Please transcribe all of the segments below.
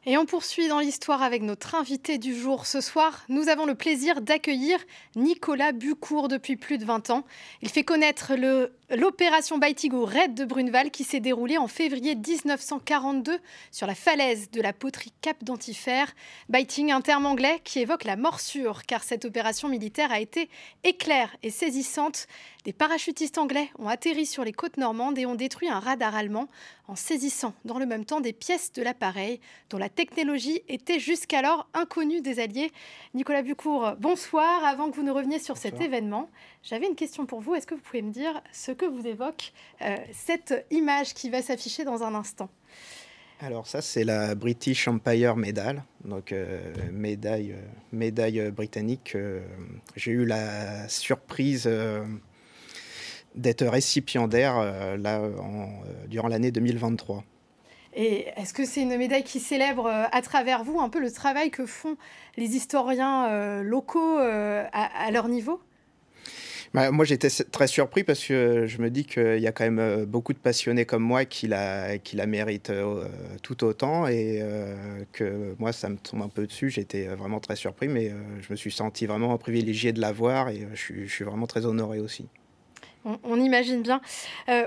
Et on poursuit dans l'histoire avec notre invité du jour. Ce soir, nous avons le plaisir d'accueillir Nicolas Bucourt depuis plus de 20 ans. Il fait connaître l'opération Beitig au raid de Bruneval qui s'est déroulée en février 1942 sur la falaise de la poterie Cap d'Antifer. Beitig, un terme anglais qui évoque la morsure, car cette opération militaire a été éclair et saisissante. Des parachutistes anglais ont atterri sur les côtes normandes et ont détruit un radar allemand en saisissant dans le même temps des pièces de l'appareil dont la technologie était jusqu'alors inconnue des Alliés. Nicolas Bucourt, bonsoir. Avant que vous ne reveniez sur cet événement, j'avais une question pour vous. Est-ce que vous pouvez me dire ce que vous évoque cette image qui va s'afficher dans un instant ? Alors ça, c'est la British Empire Medal, donc médaille britannique. J'ai eu la surprise d'être récipiendaire durant l'année 2023. Et est-ce que c'est une médaille qui célèbre à travers vous un peu le travail que font les historiens locaux à leur niveau ? Moi, j'étais très surpris parce que je me dis qu'il y a quand même beaucoup de passionnés comme moi qui la méritent tout autant et que moi, ça me tombe un peu dessus. J'étais vraiment très surpris, mais je me suis senti vraiment privilégié de la voir et je suis vraiment très honoré aussi. On imagine bien.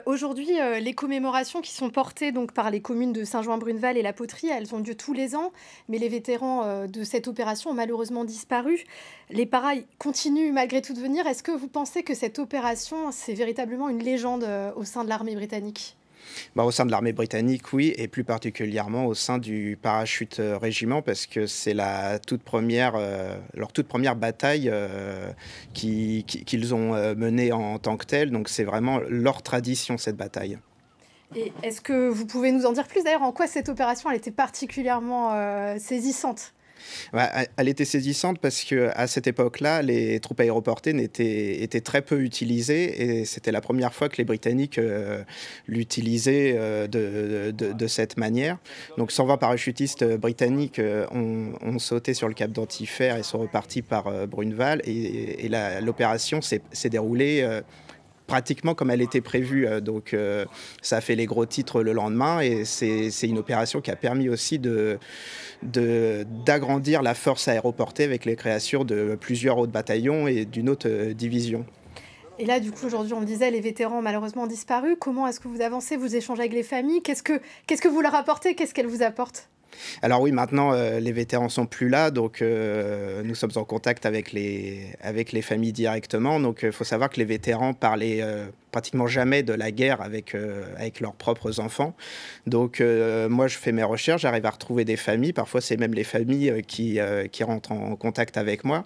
Aujourd'hui, les commémorations qui sont portées donc, par les communes de Saint-Jouin-Bruneval et La Poterie, elles ont lieu tous les ans, mais les vétérans de cette opération ont malheureusement disparu. Les paras continuent malgré tout de venir. Est-ce que vous pensez que cette opération, c'est véritablement une légende au sein de l'armée britannique ? Au sein de l'armée britannique, oui, et plus particulièrement au sein du parachute régiment, parce que c'est leur toute première bataille qu'ils ont menée en tant que telle. Donc c'est vraiment leur tradition, cette bataille. Et est-ce que vous pouvez nous en dire plus d'ailleurs en quoi cette opération elle était particulièrement saisissante ? Elle était saisissante parce qu'à cette époque-là, les troupes aéroportées étaient très peu utilisées et c'était la première fois que les Britanniques l'utilisaient de cette manière. Donc 120 parachutistes britanniques ont sauté sur le cap d'Antifer et sont repartis par Bruneval et l'opération s'est déroulée pratiquement comme elle était prévue. Donc ça a fait les gros titres le lendemain et c'est une opération qui a permis aussi d'agrandir la force aéroportée avec les créations de plusieurs autres bataillons et d'une autre division. Et là, du coup, aujourd'hui, on le disait, les vétérans ont malheureusement disparu. Comment est-ce que vous avancez ? Vous échangez avec les familles ? Qu'est-ce que vous leur apportez ? Qu'est-ce qu'elles vous apportent ? Alors oui, maintenant, les vétérans sont plus là, donc nous sommes en contact avec les familles directement. Donc il faut savoir que les vétérans parlaient pratiquement jamais de la guerre avec leurs propres enfants. Donc moi, je fais mes recherches, j'arrive à retrouver des familles. Parfois, c'est même les familles qui rentrent en contact avec moi.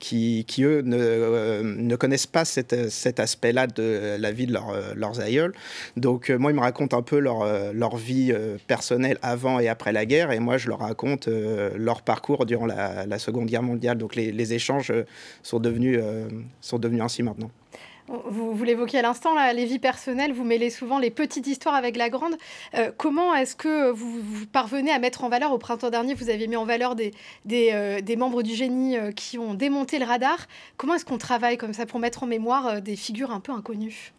Qui eux, ne connaissent pas cet aspect-là de la vie de leurs aïeuls. Donc, moi, ils me racontent un peu leur vie personnelle avant et après la guerre, et moi, je leur raconte leur parcours durant la Seconde Guerre mondiale. Donc, les échanges sont devenus ainsi maintenant. Vous l'évoquiez à l'instant, là, les vies personnelles, vous mêlez souvent les petites histoires avec la grande. Comment est-ce que vous parvenez à mettre en valeur, au printemps dernier, vous avez mis en valeur des membres du génie qui ont démonté le radar. Comment est-ce qu'on travaille comme ça pour mettre en mémoire des figures un peu inconnues ?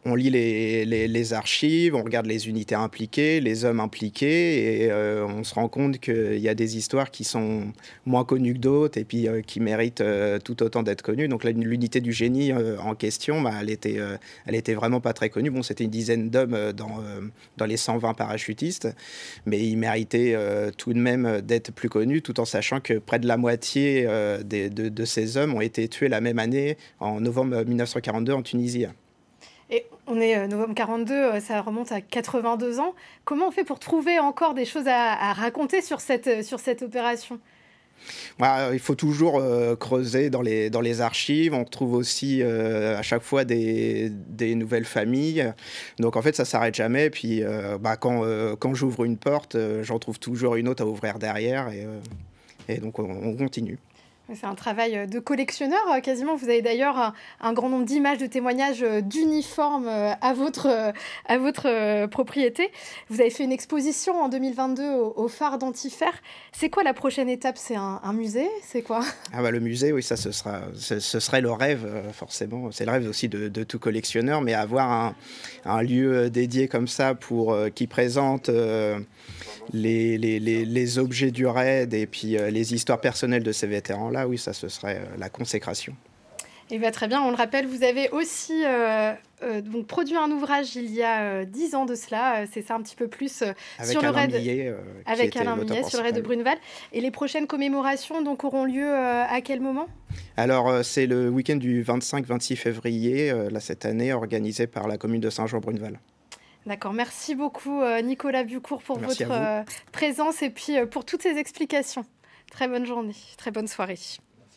On lit les archives, on regarde les unités impliquées, les hommes impliqués, et on se rend compte qu'il y a des histoires qui sont moins connues que d'autres et puis qui méritent tout autant d'être connues. Donc l'unité du génie en question, elle était vraiment pas très connue. Bon, c'était une dizaine d'hommes dans les 120 parachutistes, mais ils méritaient tout de même d'être plus connus, tout en sachant que près de la moitié de ces hommes ont été tués la même année, en novembre 1942, en Tunisie. Et on est novembre 42, ça remonte à 82 ans. Comment on fait pour trouver encore des choses à raconter sur cette opération ? Il faut toujours creuser dans les archives. On retrouve aussi à chaque fois des nouvelles familles. Donc en fait, ça ne s'arrête jamais. Puis quand j'ouvre une porte, j'en trouve toujours une autre à ouvrir derrière. Et donc on continue. C'est un travail de collectionneur quasiment. Vous avez d'ailleurs un grand nombre d'images, de témoignages d'uniformes à votre propriété. Vous avez fait une exposition en 2022 au phare d'Antifer. C'est quoi la prochaine étape? C'est un musée? C'est quoi? Ah bah, le musée, oui, ça, ce serait le rêve, forcément. C'est le rêve aussi de tout collectionneur, mais avoir un lieu dédié comme ça qui présente les objets du raid et puis les histoires personnelles de ces vétérans-là, oui, ça, ce serait la consécration. Eh bien, très bien, on le rappelle, vous avez aussi donc produit un ouvrage il y a 10 ans de cela, c'est ça un petit peu plus sur le raid avec Alain Millet sur le raid de Bruneval. Et les prochaines commémorations donc auront lieu à quel moment? Alors, c'est le week-end du 25-26 février, là, cette année, organisé par la commune de Saint-Jean-Bruneval. D'accord, merci beaucoup Nicolas Bucourt pour Merci votre présence et puis pour toutes ces explications. Très bonne journée, très bonne soirée.